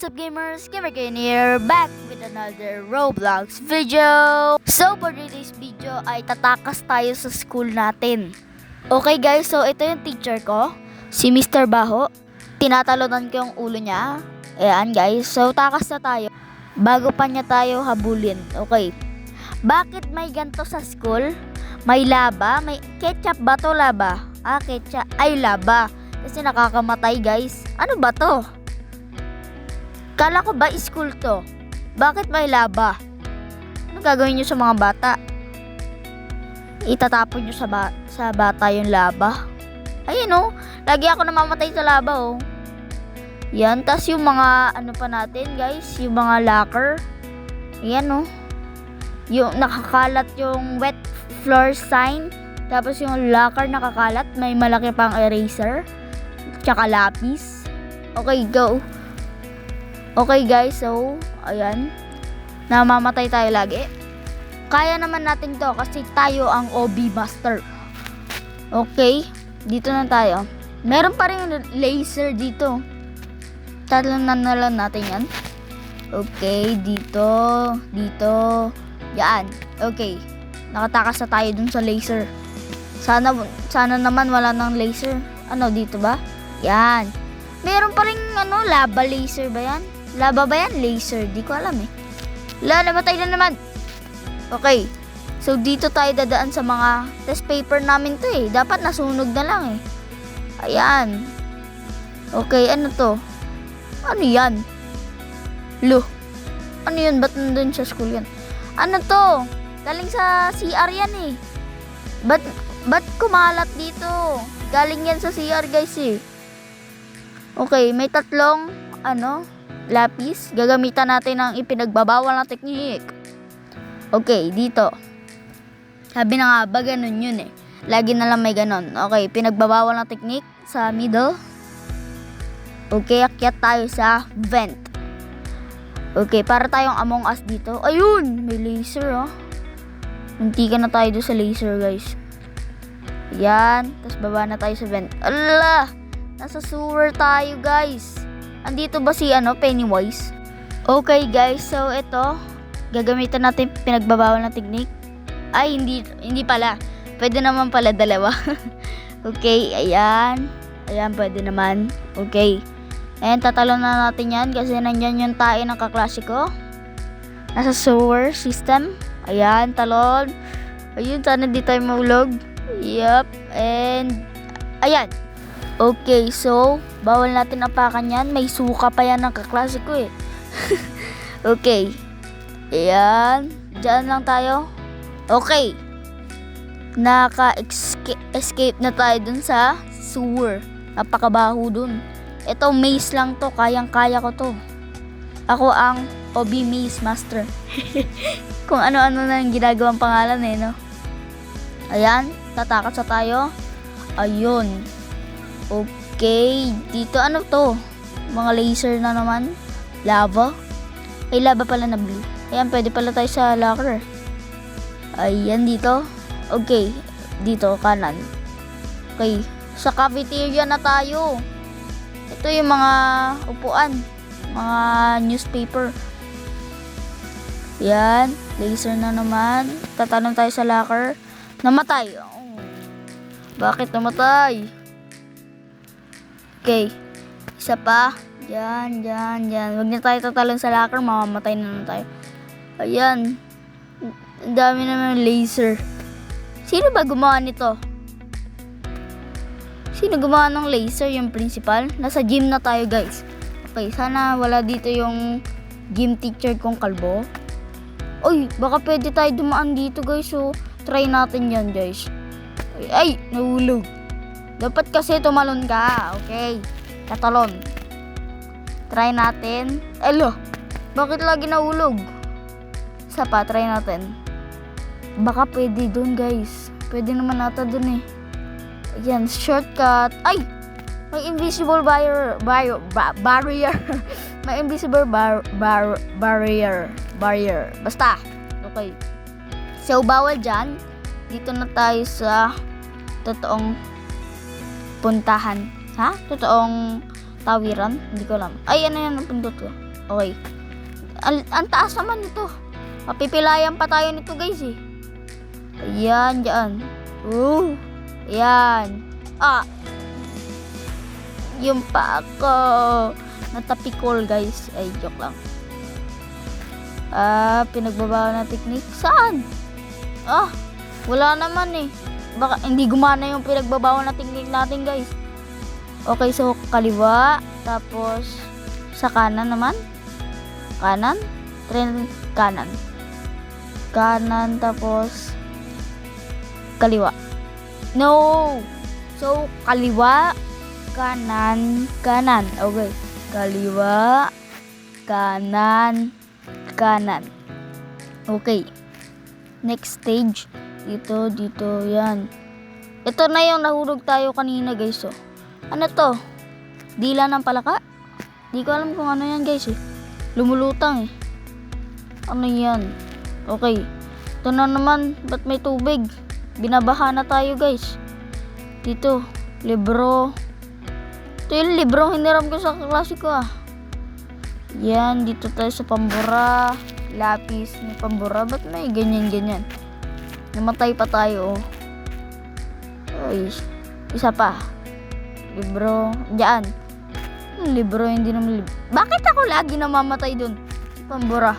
what's up gamers? Gamerkin here, back with another Roblox video. So for today's video ay tatakas tayo sa school natin. Okay guys, so ito yung teacher ko, si Mr. Baho. Tinatalunan ko yung ulo niya. Ayan guys, so takas na tayo bago pa niya tayo habulin. Okay, bakit may ganto sa school? May laba? May ketchup ba to? Laba? Ketchup. Ay, laba. Kasi nakakamatay guys. Ano ba to? Kala ko ba school to? Bakit may laba? Ano gagawin nyo sa mga bata? Itatapon nyo sa bata yung laba? Ayun oh. Lagi ako namamatay sa laba oh. Yan. Tas yung mga ano pa natin guys. Yung mga locker. Yan oh. Yung nakakalat yung wet floor sign. Tapos yung locker nakakalat. May malaki pang eraser. Tsaka lapis. Okay, go. Okay guys, so ayan. Namamatay tayo lagi. Kaya naman natin to kasi tayo ang OB master. Okay, dito na tayo. Meron pa rin laser dito. Tatalunan na lang natin yan. Okay, dito. Dito. Yan. Okay. Nakatakas na tayo dun sa laser. Sana naman wala nang laser. Ano, dito ba? Yan. Meron pa rin lava laser ba yan? Lava ba yan? Laser. Di ko alam eh. Namatay na naman. Okay. So, dito tayo dadaan sa mga test paper namin to eh. Dapat nasunog na lang eh. Ayan. Okay, ano to? Ano yan? Ano yun? Ba't nandun sa school yan? Ano to? Galing sa CR yan eh. Ba't kumalat dito? Galing yan sa CR guys eh. Okay, may tatlong lapis. Gagamitan natin ng ipinagbabawal na teknik. Okay, dito. Sabi na nga ba ganun yun eh. Lagi na lang may ganun. Okay, pinagbabawal na teknik sa middle. Okay, akyat tayo sa vent. Okay, para tayong Among Us dito. Ayun, may laser oh. Muntikan na tayo doon sa laser guys. Yan, tapos baba na tayo sa vent. Allah! Nasa sewer tayo guys. Andito ba si Pennywise? Okay guys, so ito gagamitan natin pinagbabawal na teknik. Ay, hindi pala. Pwede naman pala dalawa. Okay, ayan. Ayan, pwede naman. Okay. Ayan, tatalon na natin yan kasi nandyan yung tae ng kaklase ko. Nasa sewer system. Ayan, talon. Ayun, sana di tayo mahulog. Yup, and ayan. Okay, so bawal natin apakan yan. May suka pa yan ng kaklase ko eh. Okay. Ayan. Diyan lang tayo. Okay. Naka-escape na tayo dun sa sewer. Napakabaho dun. Ito, maze lang to. Kayang-kaya ko to. Ako ang OB Maze Master. Kung ano-ano na yung ginagawang pangalan eh, no? Ayan. Tatakas na tayo. Ayun. Okay, dito ano to? Mga laser na naman. Lava. Ay, lava pala na blue. Ayan, pwede pala tayo sa locker. Ayan, dito. Okay, dito, kanan. Okay, sa cafeteria na tayo. Ito yung mga upuan. Mga newspaper. Ayan, laser na naman. Tatanong tayo sa locker. Namatay. Oh. Bakit namatay? Okay. Isa pa. Yan. Huwag na tayo tatalon sa locker. Mamamatay na naman tayo. Ayan. Ang dami naman laser. Sino ba gumawa nito? Sino gumawa ng laser? Yung principal? Nasa gym na tayo guys. Okay. Sana wala dito yung gym teacher kong kalbo. Uy. Baka pwede tayo dumaan dito guys. So, try natin yan guys. Ay. Nahulog. Dapat kasi tumalon ka. Okay. Tatalon. Try natin. Elo. Bakit lagi nahulog? Isa pa. Try natin. Baka pwede dun guys. Pwede naman nata dun eh. Ayan. Shortcut. Ay! May invisible barrier. May invisible barrier. Basta. Okay. So, bawal dyan. Dito na tayo sa totoong puntahan. Ha? Totoong tawiran? Hindi ko alam. Ay, ano yan ang pindot ko? Okay. Ang taas naman nito. Mapipilayan pa tayo nito guys eh. Ayan, dyan. Ayan. Yung pa ako. Natapikol guys. Ay, joke lang. Pinagbabawa na technique. Saan? Wala naman eh. Baka hindi gumana yung pinagbabawa na technique natin guys. Okay, so kaliwa. Tapos sa kanan naman. Kanan. Kanan. Kanan tapos kaliwa. No. So kaliwa, kanan, kanan. Okay. Kaliwa, kanan, kanan. Okay. Next stage. Dito, yan. Ito na yung nahulog tayo kanina guys. So, ano to? Dila ng palaka? Di ko alam kung ano yan guys eh. Lumulutang eh. Ano yan? Okay. Ito na naman. Ba't may tubig? Binabaha na tayo guys. Dito. Libro. Ito yung libro hiniram ko sa klase ko ah. Yan. Dito tayo sa pambura. Lapis. May pambura. Ba't may ganyan? Namatay pa tayo oh. Ay. Isa pa. Libro. Diyan. Libro, hindi naman libro. Bakit ako lagi namamatay dun? Pambura.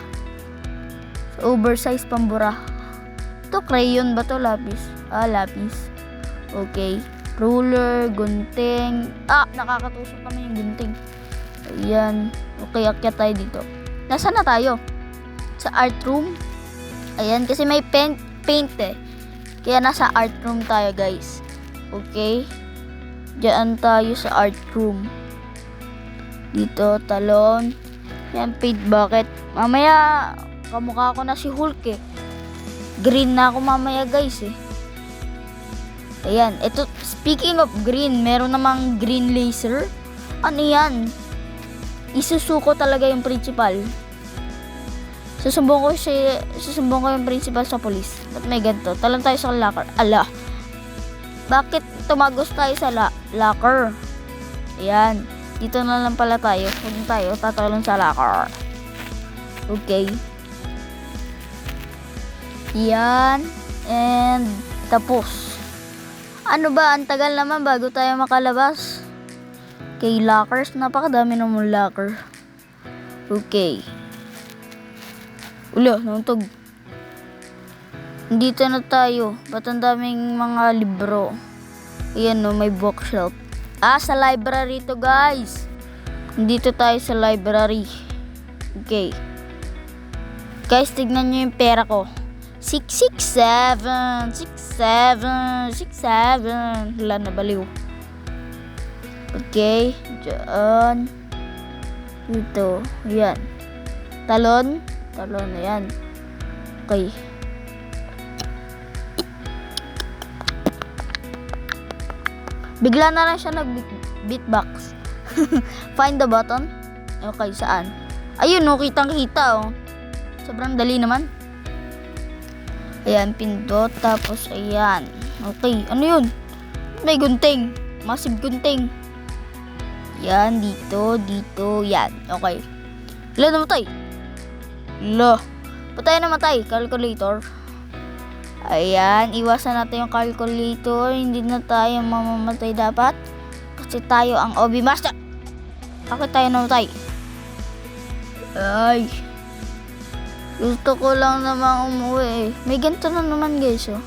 Oversized pambura. Ito, crayon ba to? Lapis. Lapis. Okay. Ruler, gunting. Nakakatusok naman yung gunting. Ayan. Okay, akyat tayo dito. Nasaan na tayo? Sa art room. Ayan, kasi may paint eh. Kaya nasa art room tayo, guys. Okay. Diyan tayo sa art room. Dito, talon. Yan, paint bucket. Mamaya, kamukha ko na si Hulk eh. Green na ako mamaya guys eh. Ayan, ito, speaking of green, meron namang green laser. Ano yan? Isusuko talaga yung principal. Susumbong ko yung principal sa police. Ba't may ganito? Talon tayo sa locker. Ala. Bakit tumagos tayo sa locker? Ayan. Dito na lang pala tayo. Kung tayo, tatalon sa locker. Okay. Yan. And tapos. Ano ba? Ang tagal naman bago tayo makalabas. Okay, lockers. Napakadami naman locker. Okay. Ula, nauntog. Dito na tayo. Ba't ang daming mga libro? Ayan no, may bookshelf. Sa library to guys. Dito tayo sa library. Okay. Guys, tignan nyo yung pera ko. 667. Wala na baliw. Okay. Diyan. Dito. Yan. Talon. Ayan. Okay. Bigla na lang siya nag-beatbox. Find the button. Okay, saan? Ayun, no, kitang-kita, oh. Sobrang dali naman. Ayan, pindot. Tapos, ayan. Okay, ano yun? May gunting. Massive gunting. Yan, dito, yan. Okay. Ilan namatay? Patay namatay. Calculator. Ayan, iwasan natin yung calculator. Hindi na tayo mamamatay dapat. Kasi tayo ang OB Master. Bakit tayo namatay? Ay. Gusto ko lang naman umuwi eh. May ganito na naman guys oh.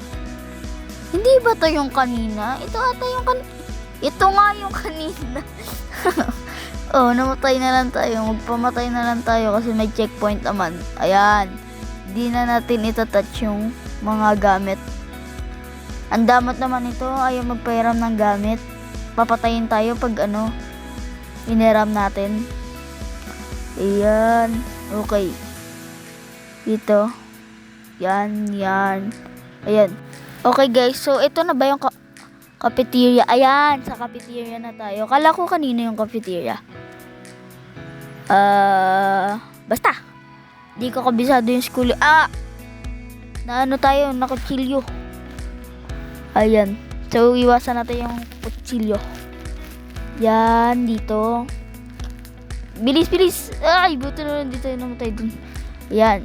Hindi ba ito yung kanina? Ito ata yung Ito nga yung kanina. Namatay na lang tayo. Magpamatay na lang tayo kasi may checkpoint naman. Ayan. Di na natin itatouch yung mga gamit. Ang damot naman ito. Ayaw magpahiram ng gamit. Papatayin tayo pag iniram natin. Ayan. Okay. Dito. Yan. Ayan. Okay guys. So, ito na ba yung cafeteria? Ayan. Sa cafeteria na tayo. Kala ko kanina yung cafeteria. Basta. Di ko kabisado yung school. Na tayo, na kutsilyo. Ayan. So, iwasan natin yung kutsilyo. Yan, dito. Bilis, bilis. Ay, buti na lang, di tayo namatay dun. Ayan.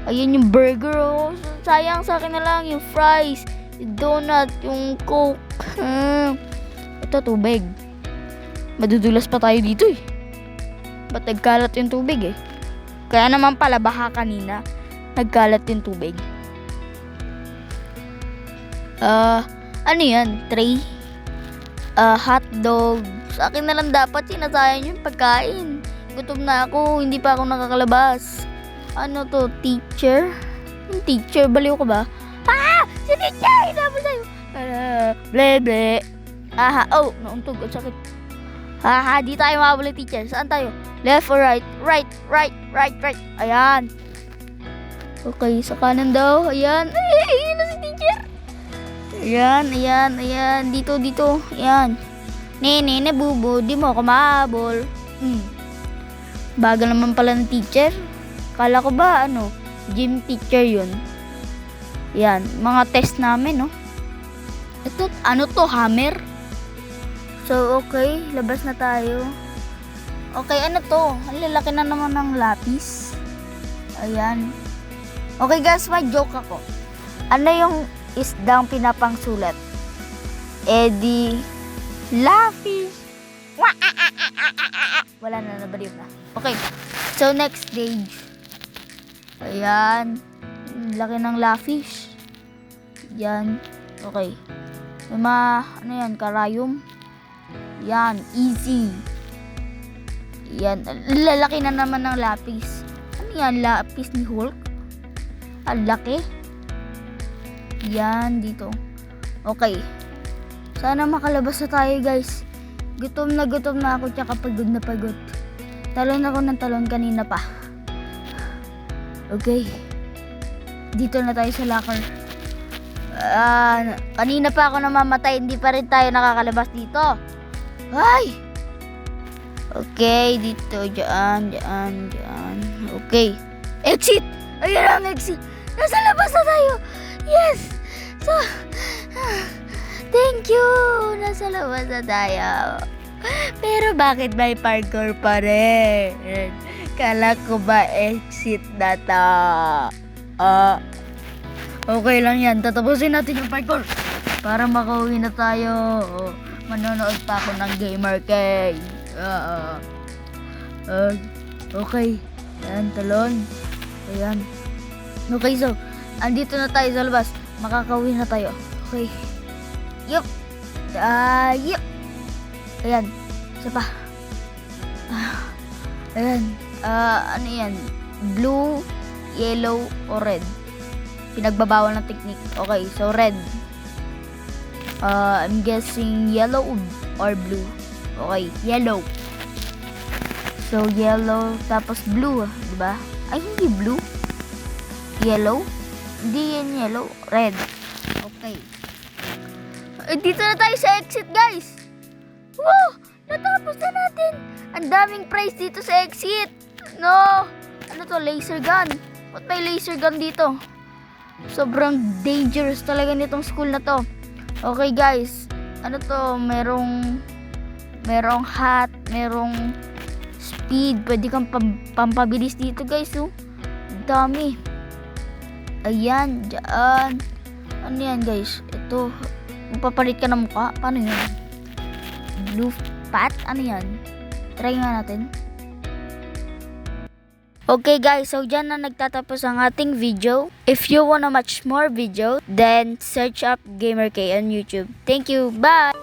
Ayan yung burger, oh. Sayang sa akin na lang yung fries, yung donut, yung coke. Ito, tubig. Madudulas pa tayo dito eh. Ba't nagkalat yung tubig eh? Kaya naman pala baka kanina nagkalat yung tubig. Ano yan? Tray? Hotdog. Sa akin na lang dapat sinasayang yung pagkain. Gutom na ako, hindi pa ako nakakalabas. Ano to, teacher? Yung teacher, baliw ka ba? Si teacher! Hinabo sa'yo! Ble, ble. Oh, nauntog, ang sakit. Di tayo mabuli, teacher. Saan tayo? Left or right? Right. Ayan. Okay, sa kanan daw. Ayan. Ayan na si teacher. Ayan. Dito. Ayan. Nene, bubo, di mo ako mahabol. Bagal naman pala ng teacher. Kala ko ba, gym teacher yun. Yan, mga test namin, no? Ito, hammer? So, okay, labas na tayo. Okay, ano to? Ang lalaki na naman ng lapis. Ayan. Okay guys, may joke ako. Ano yung isdang pinapangsulat? Eddie Lapis. Wala na, nabaliw na. Okay, so next stage. Ayan. Laki ng lafish. Yan. Okay. May karayom. Yan. Easy. Yan. Lalaki na naman ng lapis. Ano yan? Lapis ni Hulk? Ang laki. Yan. Dito. Okay. Sana makalabas na tayo guys. Gutom na ako tsaka pagod na pagod. Talon ako ng talon kanina pa. Okay. Dito na tayo sa locker. Kanina pa ako namamatay. Hindi pa rin tayo nakakalabas dito. Ay! Okay, dito. Diyan. Okay. Exit! Ayun ang exit. Nasa labas na tayo. Yes! So, thank you. Nasa labas na tayo. Pero bakit may parkour pa rin? Kala ko ba exit na to? Okay lang yan. Tatapusin natin yung parkour para makauwi na tayo. Manonood pa ako ng Gamer Kay. Okay. Yan, talon. Ayan. Okay, so, andito na tayo sa labas. Makakauwi na tayo. Okay. Yup. Yup. Ayan. Isa pa. Ayan. Ano yan? Blue, yellow, or red? Pinagbabawal ng technique. Okay, so red. I'm guessing yellow or blue. Okay, yellow. So, yellow, tapos blue, diba? Ay, hindi blue. Yellow? Hindi yan yellow. Red. Okay. Dito na tayo sa exit, guys. Wow! Natapos na natin. Ang daming prize dito sa exit. No! Ano to? Laser gun. Ba't may laser gun dito? Sobrang dangerous talaga nitong school na to. Okay, guys. Ano to? Merong hat. Merong speed. Pwede kang pampabilis dito, guys. Oh. Dami. Ayan. Diyan. Ano yan, guys? Ito. Magpapalit ka ng mukha. Paano yan? Blue pat? Ano yan? Try nga natin. Okay guys, so dyan na nagtatapos ang ating video. If you wanna watch more video, then search up Gamer K on YouTube. Thank you. Bye!